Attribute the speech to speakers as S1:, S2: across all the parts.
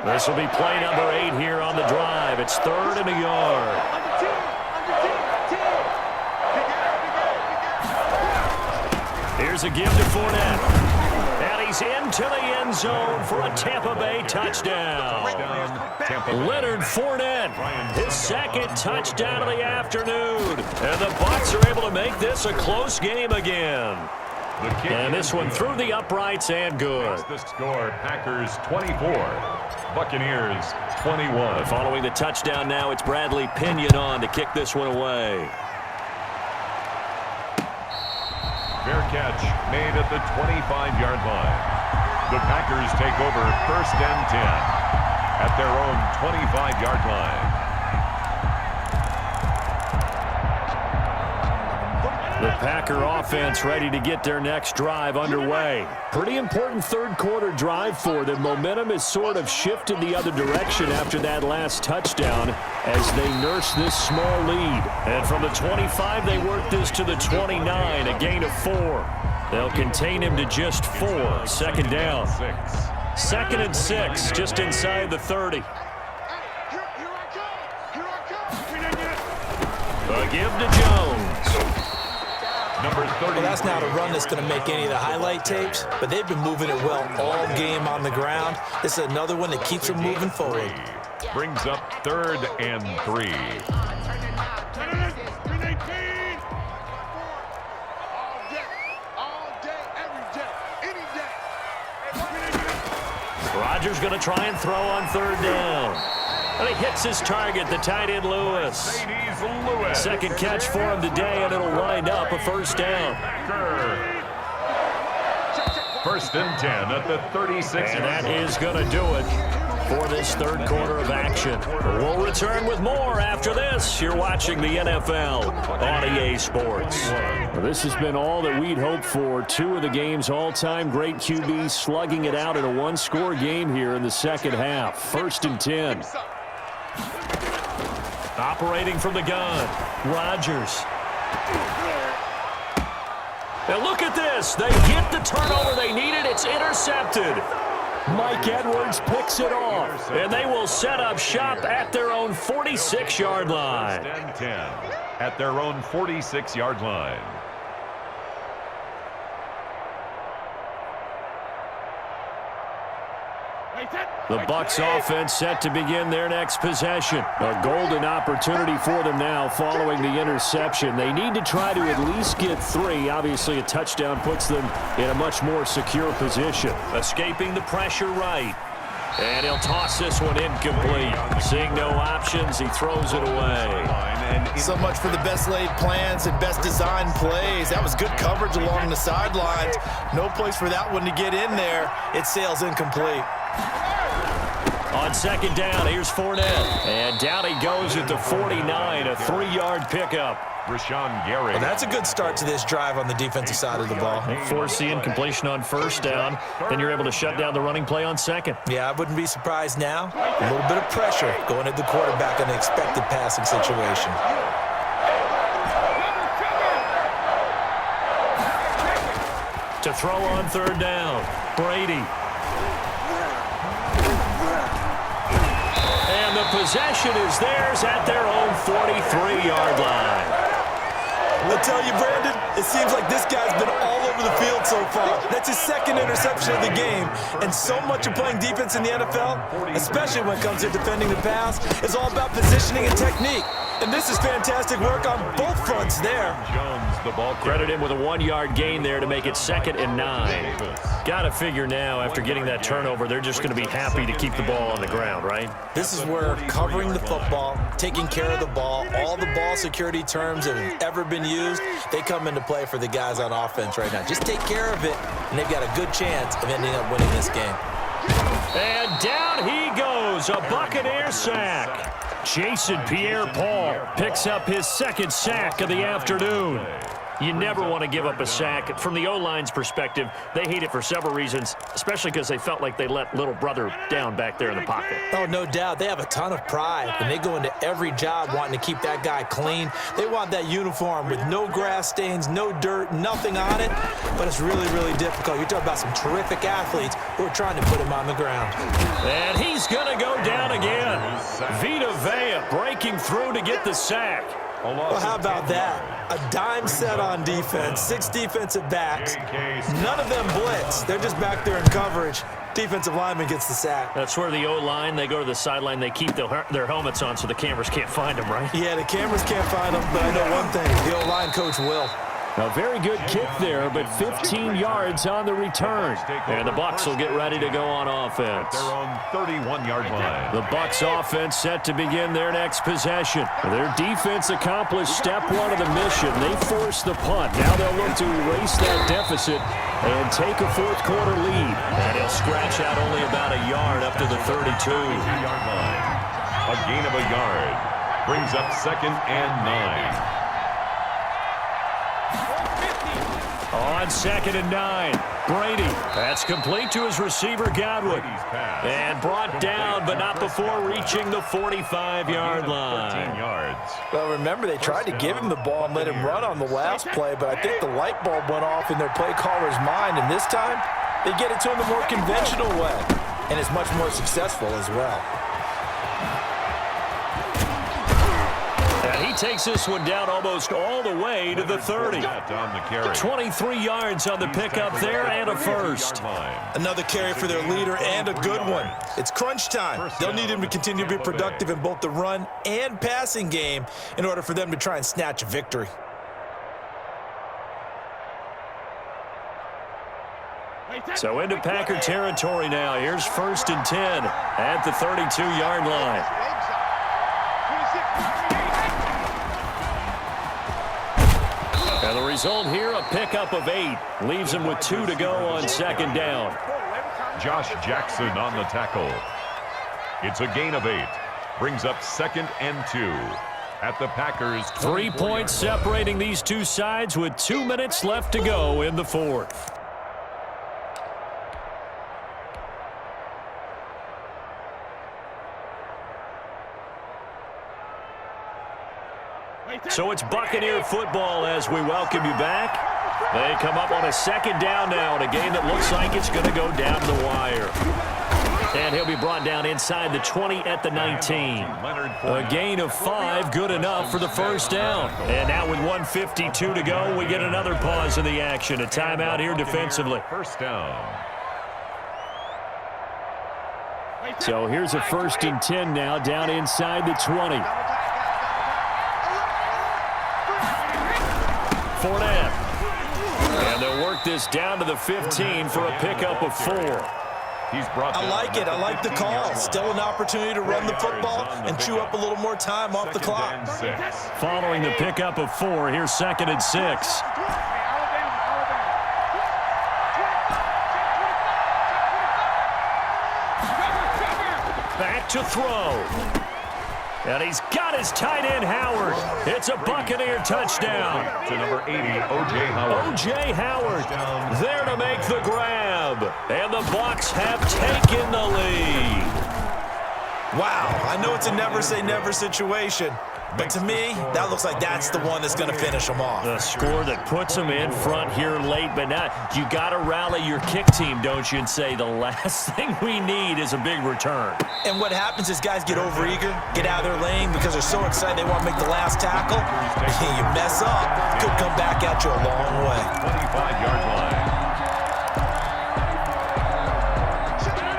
S1: This will be play number 8 here on the drive. It's 3rd and a yard. Here's a give to Fournette. And he's into the end zone for a Tampa Bay touchdown. Leonard Fournette, his 2nd touchdown of the afternoon. And the Bucs are able to make this a close game again. And this one through the uprights and good.
S2: The score, Packers 24, Buccaneers 21.
S1: Following the touchdown now, it's Bradley Pinion on to kick this one away.
S2: Fair catch made at the 25-yard line. The Packers take over 1st and 10 at their own 25-yard line.
S1: The Packer offense ready to get their next drive underway. Pretty important 3rd quarter drive for them. Momentum has sort of shifted the other direction after that last touchdown as they nurse this small lead. And from the 25, they work this to the 29, a gain of 4. They'll contain him to just 4. 2nd down. 2nd and 6, just inside the 30. A give to Jones.
S3: Well, that's not a run that's going to make any of the highlight tapes, but they've been moving it well all game on the ground. This is another one that keeps them moving forward.
S2: Brings up 3rd and 3.
S1: Rodgers going to try and throw on 3rd down. And he hits his target, the tight end Lewis. 2nd catch for him today, and it'll wind up a 1st down.
S2: 1st and 10 at the 36.
S1: And that is going to do it for this 3rd quarter of action. We'll return with more after this. You're watching the NFL on EA Sports. Well, this has been all that we'd hoped for. 2 of the game's all-time great QBs slugging it out in a 1-score game here in the 2nd half. 1st and 10. Operating from the gun, Rodgers. Now look at this. They get the turnover they needed. It's intercepted. Mike Edwards picks it off, and they will set up shop at their own 46-yard line.
S2: 1st and 10 at their own 46-yard line.
S1: The Bucs offense set to begin their next possession. A golden opportunity for them now following the interception. They need to try to at least get 3. Obviously, a touchdown puts them in a much more secure position. Escaping the pressure right. And he'll toss this one incomplete. Seeing no options, he throws it away.
S3: So much for the best laid plans and best designed plays. That was good coverage along the sidelines. No place for that one to get in there. It sails incomplete.
S1: On 2nd down, here's Fournette. And down he goes at the 49, a 3-yard pickup.
S2: Rashawn Gary.
S3: Well, that's a good start to this drive on the defensive side of the ball.
S1: Force the incompletion on 1st down. Then you're able to shut down the running play on 2nd.
S3: Yeah, I wouldn't be surprised now. A little bit of pressure going at the quarterback in the expected passing situation.
S1: To throw on 3rd down, Brady. And the possession is theirs at their own 43-yard line.
S3: I'll tell you, Brandon, it seems like this guy's been all over the field so far. That's his 2nd interception of the game. And so much of playing defense in the NFL, especially when it comes to defending the pass, is all about positioning and technique. And this is fantastic work on both fronts there.
S2: Jones, the ball
S1: Credit him with a 1-yard gain there to make it 2nd and 9. Got to figure now, after getting that turnover, they're just going to be happy to keep the ball on the ground, right?
S3: This is where covering the football, taking care of the ball, all the ball security terms that have ever been used, they come into play for the guys on offense right now. Just take care of it, and they've got a good chance of ending up winning this game.
S1: And down he goes, a Buccaneer sack. Jason Pierre-Paul picks up his 2nd sack of the afternoon. You never want to give up a sack. From the O-line's perspective, they hate it for several reasons, especially because they felt like they let little brother down back there in the pocket.
S3: Oh, no doubt. They have a ton of pride, and they go into every job wanting to keep that guy clean. They want that uniform with no grass stains, no dirt, nothing on it, but it's really, really difficult. You're talking about some terrific athletes who are trying to put him on the ground.
S1: And he's going to go down again. Vita Vea breaking through to get the sack.
S3: Well, how about that? A dime set on defense, 6 defensive backs. None of them blitz. They're just back there in coverage. Defensive lineman gets the sack.
S1: That's where the O-line, they go to the sideline, they keep their helmets on so the cameras can't find them, right?
S3: Yeah, the cameras can't find them, but I know one thing. The O-line coach will.
S1: A very good kick there, but 15 yards on the return. And the Bucs will get ready to go on offense.
S2: Their own 31-yard line.
S1: The Bucs offense set to begin their next possession. Their defense accomplished step 1 of the mission. They forced the punt. Now they'll look to erase that deficit and take a fourth-quarter lead. And he'll scratch out only about a yard up to the 32-yard
S2: line. A gain of a yard brings up 2nd and 9.
S1: On 2nd and 9, Brady. That's complete to his receiver, Godwin. And brought down, but not before reaching the 45-yard line.
S3: Well, remember, they tried to give him the ball and let him run on the last play, but I think the light bulb went off in their play caller's mind, and this time, they get it to him the more conventional way, and it's much more successful as well.
S1: And he takes this one down almost all the way to the 30. 23 yards on the pickup there and a first.
S3: Another carry for their leader and a good one. It's crunch time. They'll need him to continue to be productive in both the run and passing game in order for them to try and snatch a victory.
S1: So into Packer territory now. Here's 1st and 10 at the 32-yard line. And the result here, a pickup of 8. Leaves him with 2 to go on 2nd down.
S2: Josh Jackson on the tackle. It's a gain of 8. Brings up 2nd and 2 at the Packers.
S1: 3 points separating these two sides with 2 minutes left to go in the 4th. So it's Buccaneer football as we welcome you back. They come up on a 2nd down now in a game that looks like it's going to go down the wire. And he'll be brought down inside the 20 at the 19. A gain of 5, good enough for the first down. And now with 1:52 to go, we get another pause in the action. A timeout here defensively.
S2: First down.
S1: So here's a 1st and 10 now down inside the 20. Fournette. And they'll work this down to the 15 for a pickup of 4.
S3: I like it. I like the call. Still an opportunity to run the football and chew up a little more time off the clock.
S1: Following the pickup of 4, here's 2nd and 6. Back to throw. And he's got his tight end, Howard. It's a Buccaneer touchdown.
S2: To number 80, O.J. Howard.
S1: O.J. Howard there to make the grab. And the Bucs have taken the lead.
S3: Wow, I know it's a never-say-never situation, but to me, that looks like that's the one that's going to finish them off.
S1: The score that puts them in front here late, but now you got to rally your kick team, don't you, and say the last thing we need is a big return.
S3: And what happens is guys get overeager, get out of their lane because they're so excited they want to make the last tackle. You mess up, could come back at you a long way.
S2: 25-yard line.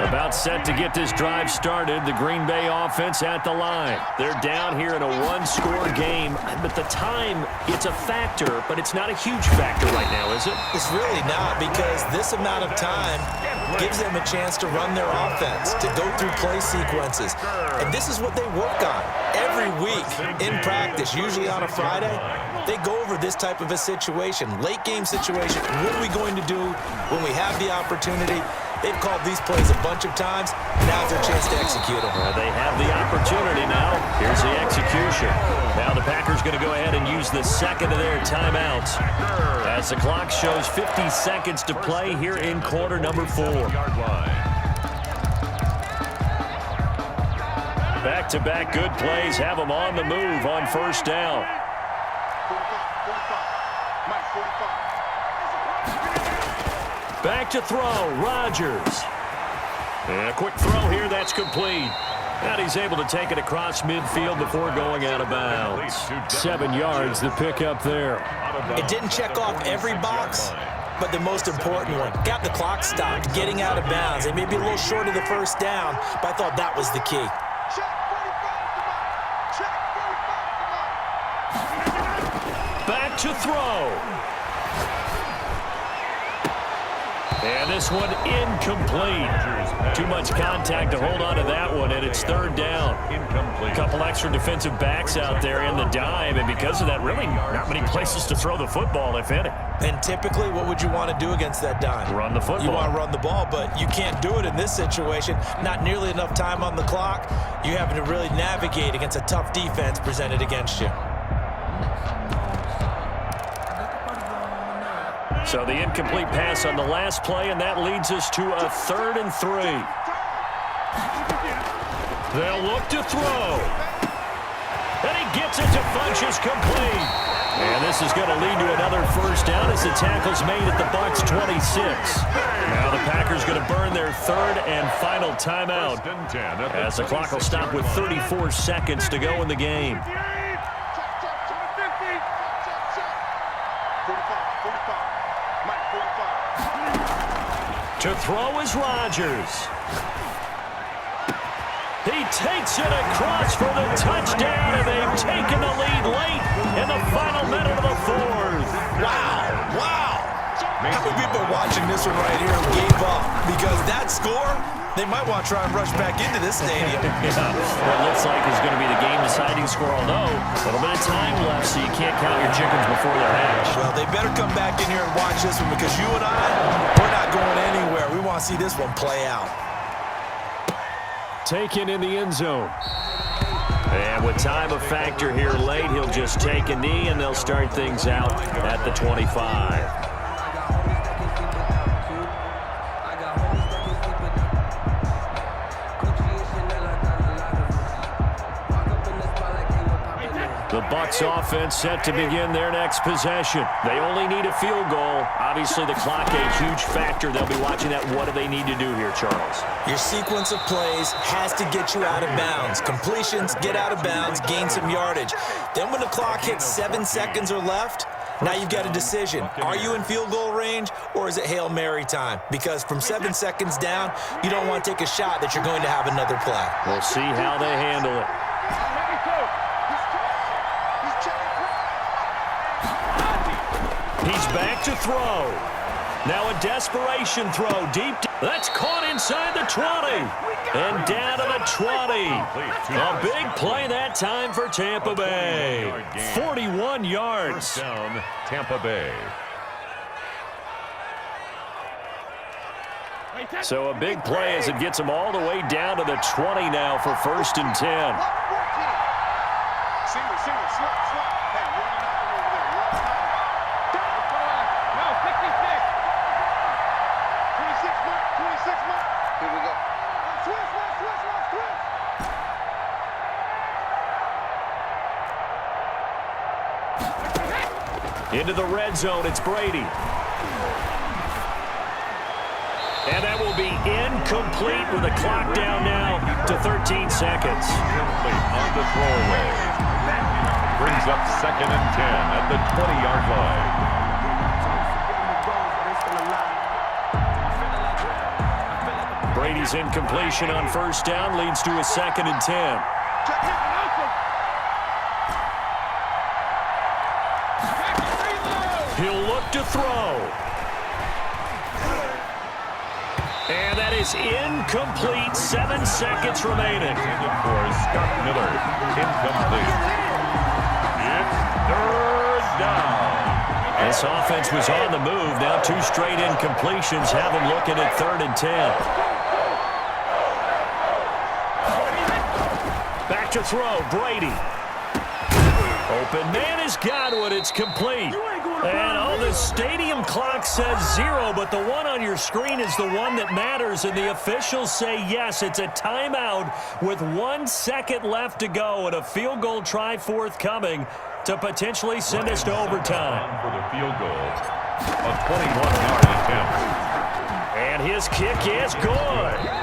S1: About set to get this drive started. The Green Bay offense at the line. They're down here in a 1-score game, but the time, it's a factor, but it's not a huge factor right now, is it?
S3: It's really not, because this amount of time gives them a chance to run their offense, to go through play sequences. And this is what they work on every week in practice, usually on a Friday. They go over this type of a situation, late game situation. What are we going to do when we have the opportunity? They've called these plays a bunch of times. Now's their chance to execute them.
S1: They have the opportunity now. Here's the execution. Now the Packers going to go ahead and use the second of their timeouts as the clock shows 50 seconds to play here in quarter number 4. Back-to-back good plays have them on the move on first down. Back to throw, Rodgers. And a quick throw here, that's complete. And he's able to take it across midfield before going out of bounds. 7 yards, the pickup there.
S3: It didn't check off every box, but the most important one. Got the clock stopped, getting out of bounds. They may be a little short of the first down, but I thought that was the key.
S1: Back to throw. And this one incomplete. Too much contact to hold on to that one, and it's third down. A couple extra defensive backs out there in the dime, and because of that, really not many places to throw the football, if any.
S3: And typically, what would you want to do against that dime?
S1: Run the football.
S3: You want to run the ball, but you can't do it in this situation. Not nearly enough time on the clock. You're having to really navigate against a tough defense presented against you.
S1: So the incomplete pass on the last play, and that leads us to a 3rd and 3. They'll look to throw. And he gets it to Funchess complete. And this is going to lead to another first down as the tackle's made at the Bucs 26. Now the Packers going to burn their 3rd and final timeout as the clock will stop with 34 seconds to go in the game. To throw is Rodgers. He takes it across for the touchdown, and they've taken the lead late in the final minute of the 4th.
S3: Wow, wow. How many people are watching this one right here and gave up? Because that score, they might want to try and rush back into this stadium.
S1: What looks like is going to be the game-deciding score, although a little bit of time left, so you can't count your chickens before they're hatched.
S3: Well, they better come back in here and watch this one, because you and I, we're not going anywhere. We want to see this one play out.
S1: Taken in the end zone. And with time a factor here late, he'll just take a knee, and they'll start things out at the 25. The Bucs offense set to begin their next possession. They only need a field goal. Obviously, the clock a huge factor. They'll be watching that. What do they need to do here, Charles?
S3: Your sequence of plays has to get you out of bounds. Completions, get out of bounds, gain some yardage. Then when the clock hits 7 seconds or left, now you've got a decision. Are you in field goal range, or is it Hail Mary time? Because from 7 seconds down, you don't want to take a shot that you're going to have another play.
S1: We'll see how they handle it. He's back to throw. Now a desperation throw deep. That's caught inside the 20. And down to the 20. A big play that time for Tampa Bay. 41 yards.
S2: Down, Tampa Bay.
S1: So a big play as it gets them all the way down to the 20 now for 1st and 10. Into the red zone, it's Brady. And that will be incomplete with the clock down now to 13 seconds.
S2: On the throwaway. Brings up 2nd and 10 at the 20-yard line.
S1: Brady's incompletion on first down leads to a 2nd and 10. He'll look to throw. And that is incomplete. 7 seconds remaining.
S2: For Scott Miller, incomplete. It's 3rd down.
S1: This offense was on the move. Now 2 straight incompletions have them looking at 3rd and 10. Back to throw, Brady. Open man has got one. It's complete. And the stadium clock says 0, but the one on your screen is the one that matters, and the officials say yes, it's a timeout with 1 second left to go and a field goal try forthcoming to potentially send us to overtime.
S2: For the field goal, a 21-yard attempt.
S1: And his kick is good.